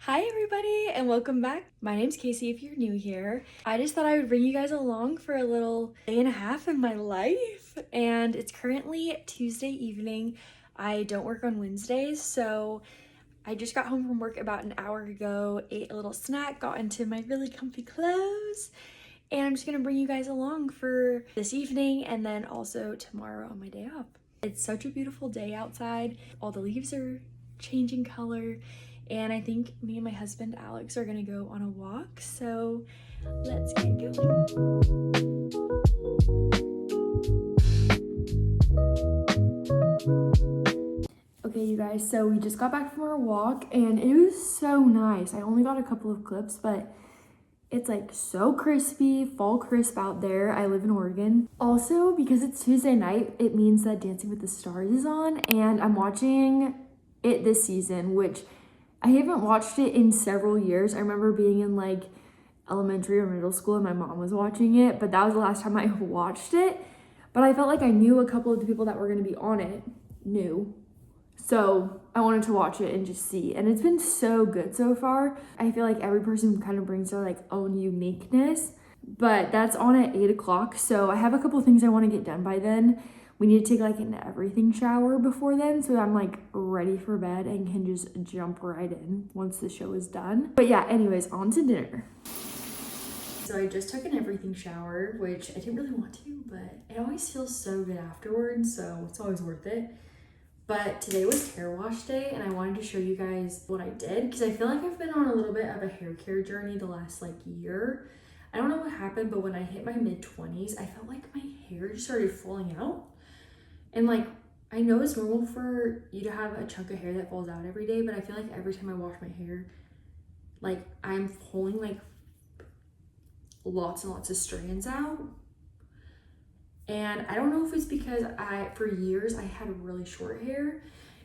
Hi everybody and welcome back. My name's Casey if you're new here. I just thought I would bring you guys along for a little day and a half in my life, and it's currently Tuesday evening. I don't work on Wednesdays, so I just got home from work about an hour ago, ate a little snack, got into my really comfy clothes, and I'm just gonna bring you guys along for this evening and then also tomorrow on my day off. It's such a beautiful day outside. All the leaves are changing color, and I think me and my husband Alex are gonna go on a walk, so let's get going. Okay, you guys, so we just got back from our walk and it was so nice. I only got a couple of clips, but it's like so crispy, fall crisp out there. I live in Oregon. Also, because it's Tuesday night, it means that Dancing with the Stars is on, and I'm watching it this season, which I haven't watched it in several years. I remember being in like elementary or middle school and my mom was watching it, but that was the last time I watched it. But I felt like I knew a couple of the people that were gonna be on it, so I wanted to watch it and just see. And it's been so good so far. I feel like every person kind of brings their like own uniqueness, but that's on at 8 o'clock. So I have a couple of things I want to get done by then. We need to take like an everything shower before then, so I'm like ready for bed and can just jump right in once the show is done. But yeah, anyways, on to dinner. So I just took an everything shower, which I didn't really want to, but it always feels so good afterwards, so it's always worth it. But today was hair wash day, and I wanted to show you guys what I did because I feel like I've been on a little bit of a hair care journey the last like year. I don't know what happened, but when I hit my mid-20s, I felt like my hair just started falling out. And like, I know it's normal for you to have a chunk of hair that falls out every day, but I feel like every time I wash my hair, like I'm pulling like lots and lots of strands out. And I don't know if it's because for years I had really short hair,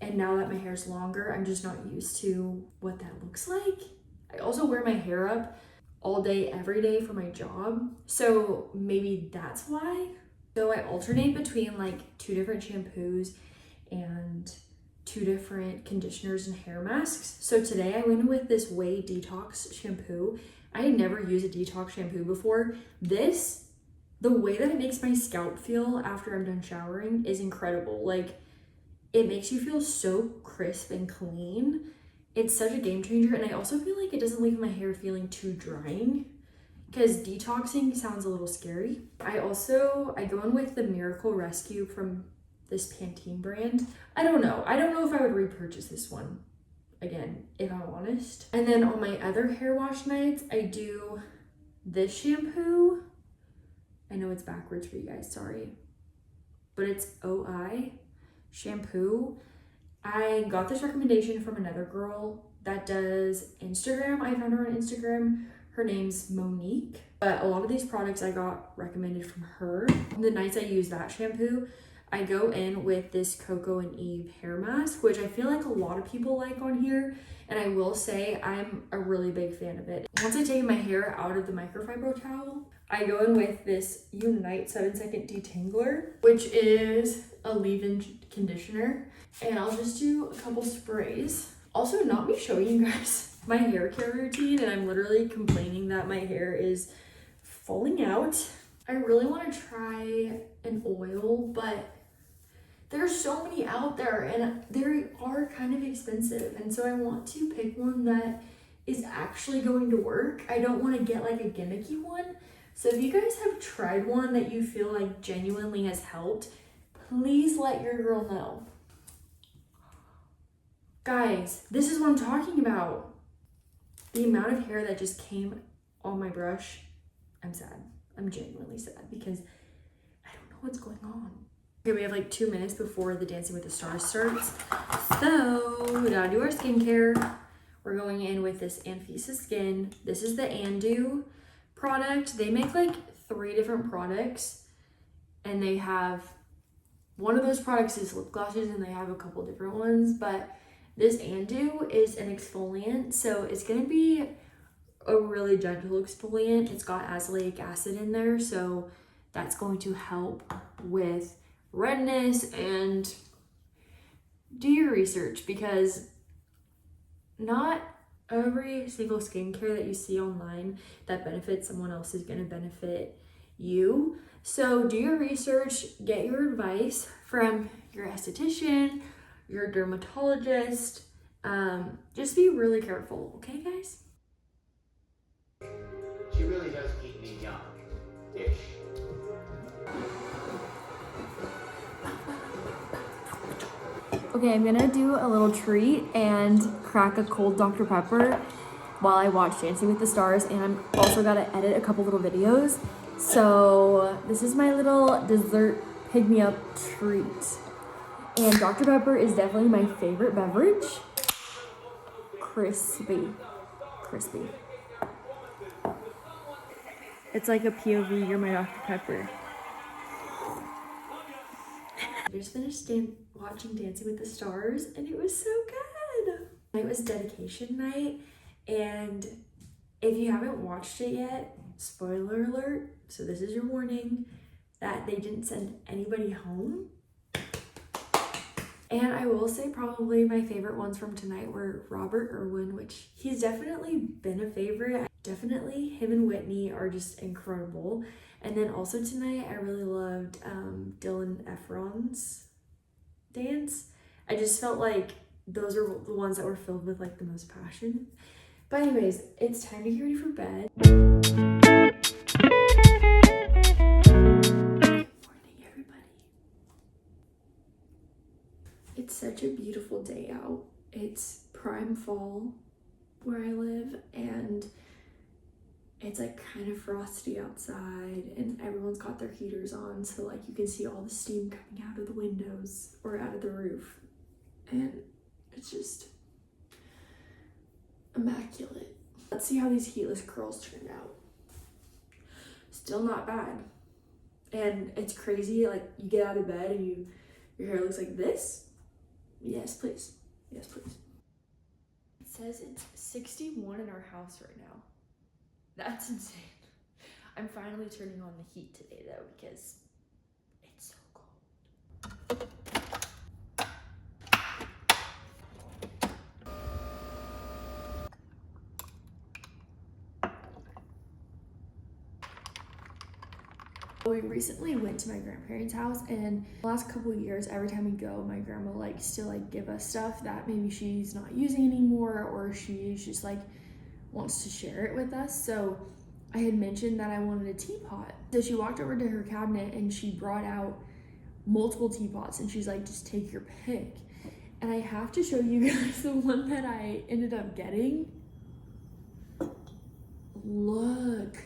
and now that my hair is longer, I'm just not used to what that looks like. I also wear my hair up all day, every day for my job, so maybe that's why. So I alternate between like 2 different shampoos and 2 different conditioners and hair masks. So today I went with this Way Detox shampoo. I had never used a detox shampoo before. The way that it makes my scalp feel after I'm done showering is incredible. Like, it makes you feel so crisp and clean. It's such a game changer, and I also feel like it doesn't leave my hair feeling too drying, because detoxing sounds a little scary. I go in with the Miracle Rescue from this Pantene brand. I don't know if I would repurchase this one again, if I'm honest. And then on my other hair wash nights, I do this shampoo. I know it's backwards for you guys, sorry. But it's OI shampoo. I got this recommendation from another girl that does Instagram. I found her on Instagram. Her name's Monique. But a lot of these products I got recommended from her. The nights I use that shampoo, I go in with this Coco and Eve hair mask, which I feel like a lot of people like on here. And I will say I'm a really big fan of it. Once I take my hair out of the microfiber towel, I go in with this Unite 7-second detangler, which is a leave-in conditioner. And I'll just do a couple sprays. Also, not me showing you guys my hair care routine, and I'm literally complaining that my hair is falling out. I really want to try an oil, but there's so many out there and they are kind of expensive, and so I want to pick one that is actually going to work. I don't want to get like a gimmicky one. So if you guys have tried one that you feel like genuinely has helped, please let your girl know. Guys, this is what I'm talking about. The amount of hair that just came on my brush, I'm sad. I'm genuinely sad because I don't know what's going on. Okay, we have like 2 minutes before the Dancing with the Stars starts. So we gotta do our skincare. We're going in with this Anfisa Skin. This is the Andu product. They make like 3 different products, and they have one of those products is lip glosses, and they have a couple different ones, but this Andu is an exfoliant, so it's gonna be a really gentle exfoliant. It's got azelaic acid in there, so that's going to help with redness. And do your research, because not Every single skincare that you see online that benefits someone else is going to benefit you. So do your research, get your advice from your esthetician, your dermatologist. Just be really careful, okay, guys? She really does keep me young-ish. Okay, I'm gonna do a little treat and crack a cold Dr. Pepper while I watch Dancing with the Stars, and I'm also gotta edit a couple little videos. So this is my little dessert pick-me-up treat. And Dr. Pepper is definitely my favorite beverage. Crispy. Crispy. It's like a POV, you're my Dr. Pepper. I just finished watching Dancing with the Stars, and it was so good. It was dedication night, and if you haven't watched it yet, spoiler alert, so this is your warning, that they didn't send anybody home. And I will say probably my favorite ones from tonight were Robert Irwin, which he's definitely been a favorite. Definitely him and Whitney are just incredible. And then also tonight, I really loved Dylan Efron's dance. I just felt like those are the ones that were filled with like the most passion. But anyways, it's time to get ready for bed. Good morning, everybody. It's such a beautiful day out. It's prime fall where I live, and it's like kind of frosty outside, and everyone's got their heaters on, so like you can see all the steam coming out of the windows or out of the roof, and it's just immaculate. Let's see how these heatless curls turned out. Still not bad. And it's crazy, like you get out of bed and your hair looks like this. Yes, please. Yes, please. It says it's 61 in our house right now. That's insane. I'm finally turning on the heat today though, because it's so cold. We recently went to my grandparents' house, and the last couple of years, every time we go, my grandma likes to like give us stuff that maybe she's not using anymore, or she's just like wants to share it with us. So I had mentioned that I wanted a teapot. So she walked over to her cabinet and she brought out multiple teapots, and she's like, just take your pick. And I have to show you guys the one that I ended up getting. Look,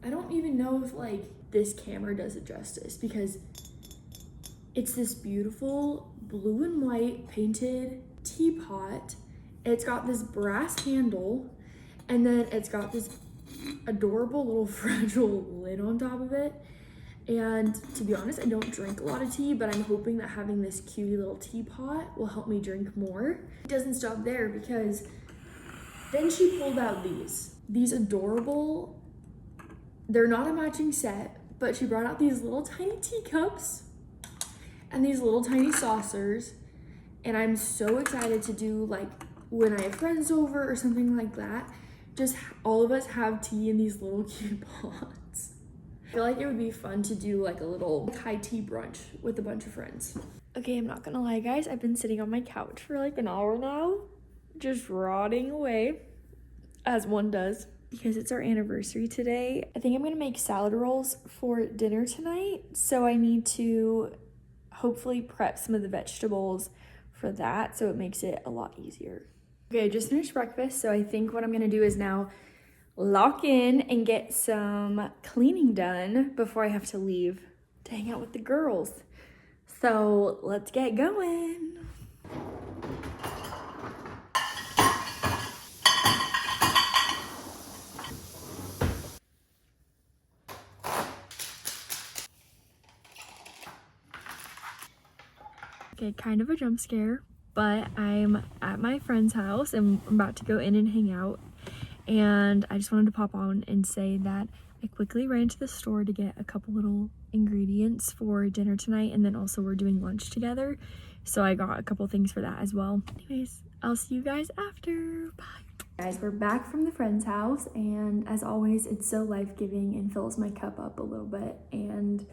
I don't even know if like this camera does it justice, because it's this beautiful blue and white painted teapot. It's got this brass handle, and then it's got this adorable little fragile lid on top of it. And to be honest, I don't drink a lot of tea, but I'm hoping that having this cutie little teapot will help me drink more. It doesn't stop there, because then she pulled out these adorable, they're not a matching set, but she brought out these little tiny teacups and these little tiny saucers. And I'm so excited to do, like, when I have friends over or something like that, just all of us have tea in these little cute pots. I feel like it would be fun to do like a little high tea brunch with a bunch of friends. Okay, I'm not gonna lie, guys, I've been sitting on my couch for like an hour now, just rotting away, as one does, because it's our anniversary today. I think I'm gonna make salad rolls for dinner tonight, so I need to hopefully prep some of the vegetables for that, so it makes it a lot easier. Okay, I just finished breakfast, so I think what I'm gonna do is now lock in and get some cleaning done before I have to leave to hang out with the girls. So let's get going. Okay, kind of a jump scare, but I'm at my friend's house and I'm about to go in and hang out. And I just wanted to pop on and say that I quickly ran to the store to get a couple little ingredients for dinner tonight, and then also we're doing lunch together, so I got a couple things for that as well. Anyways, I'll see you guys after. Bye. Guys, we're back from the friend's house, and as always, it's so life-giving and fills my cup up a little bit. And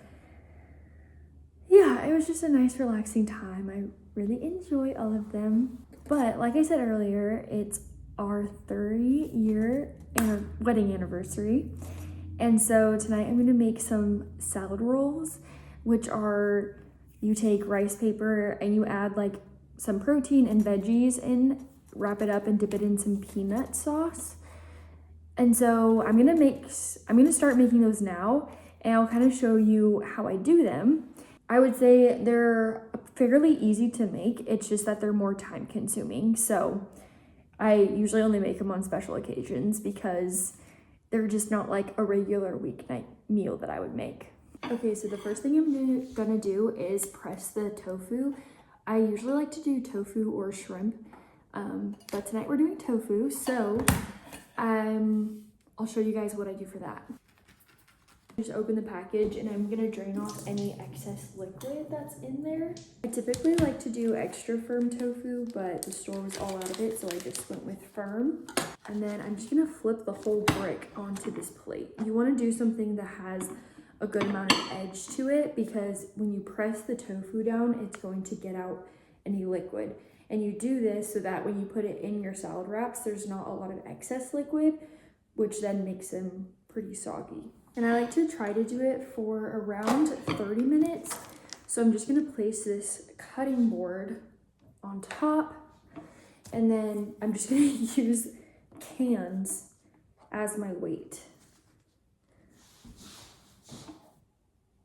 yeah, it was just a nice, relaxing time. I really enjoy all of them. But like I said earlier, it's our 30-year wedding anniversary. And so tonight I'm gonna make some salad rolls, which are, you take rice paper and you add like some protein and veggies and wrap it up and dip it in some peanut sauce. And so I'm gonna start making those now, and I'll kind of show you how I do them. I would say they're fairly easy to make. It's just that they're more time consuming. So I usually only make them on special occasions because they're just not like a regular weeknight meal that I would make. Okay, so the first thing I'm gonna do is press the tofu. I usually like to do tofu or shrimp, but tonight we're doing tofu, so I'll show you guys what I do for that. Just open the package and I'm gonna drain off any excess liquid that's in there. I typically like to do extra firm tofu, but the store was all out of it, so I just went with firm. And then I'm just gonna flip the whole brick onto this plate. You wanna do something that has a good amount of edge to it, because when you press the tofu down, it's going to get out any liquid. And you do this so that when you put it in your salad wraps, there's not a lot of excess liquid, which then makes them pretty soggy. And I like to try to do it for around 30 minutes. So I'm just gonna place this cutting board on top, and then I'm just gonna use cans as my weight.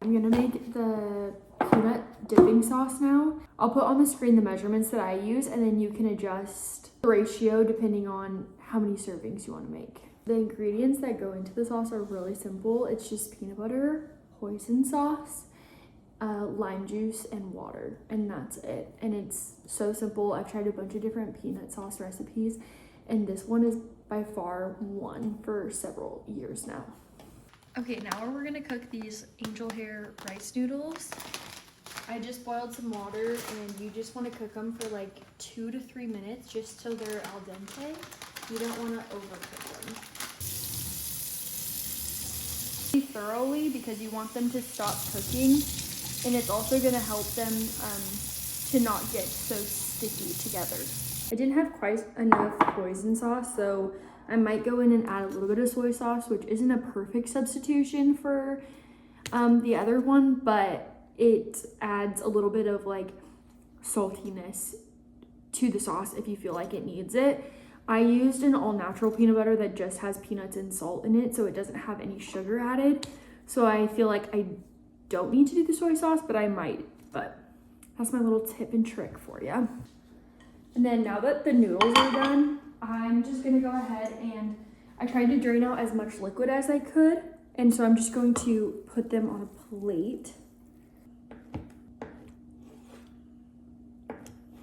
I'm gonna make the peanut dipping sauce now. I'll put on the screen the measurements that I use, and then you can adjust the ratio depending on how many servings you wanna make. The ingredients that go into the sauce are really simple. It's just peanut butter, hoisin sauce, lime juice, and water, and that's it. And it's so simple. I've tried a bunch of different peanut sauce recipes, and this one is by far one for several years now. Okay, now we're gonna cook these angel hair rice noodles. I just boiled some water, and you just wanna cook them for like 2 to 3 minutes, just till they're al dente. You don't wanna overcook them thoroughly, because you want them to stop cooking, and it's also gonna help them to not get so sticky together. I didn't have quite enough hoisin sauce, so I might go in and add a little bit of soy sauce, which isn't a perfect substitution for the other one, but it adds a little bit of like saltiness to the sauce if you feel like it needs it. I used an all-natural peanut butter that just has peanuts and salt in it, so it doesn't have any sugar added. So I feel like I don't need to do the soy sauce, but I might. But that's my little tip and trick for you. And then now that the noodles are done, I'm just gonna go ahead and I tried to drain out as much liquid as I could. And so I'm just going to put them on a plate.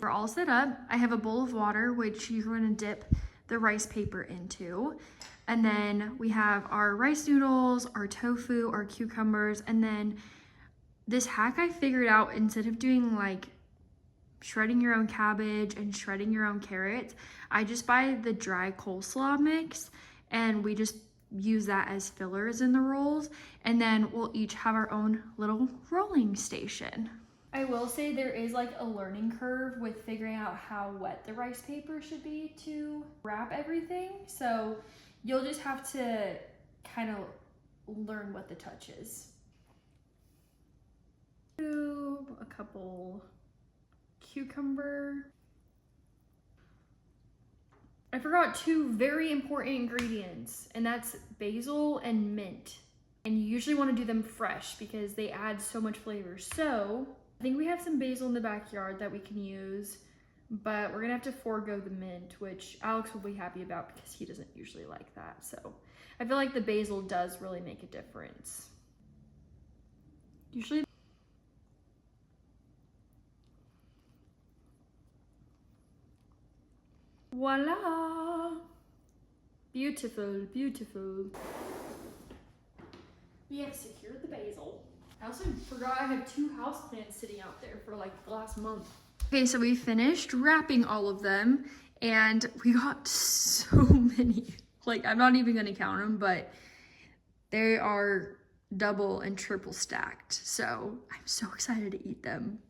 We're all set up. I have a bowl of water, which you're going to dip the rice paper into. And then we have our rice noodles, our tofu, our cucumbers. And then this hack I figured out, instead of doing like shredding your own cabbage and shredding your own carrots, I just buy the dry coleslaw mix, and we just use that as fillers in the rolls. And then we'll each have our own little rolling station. I will say there is like a learning curve with figuring out how wet the rice paper should be to wrap everything. So you'll just have to kind of learn what the touch is. A couple cucumber. I forgot 2 very important ingredients, and that's basil and mint. And you usually want to do them fresh because they add so much flavor. So I think we have some basil in the backyard that we can use, but we're gonna have to forego the mint, which Alex will be happy about because he doesn't usually like that. So I feel like the basil does really make a difference. Usually. Voila! Beautiful, beautiful. We have secured the basil. I also forgot I have 2 houseplants sitting out there for like the last month. Okay, so we finished wrapping all of them, And we got so many. Like, I'm not even gonna count them, but they are double and triple stacked. So I'm so excited to eat them.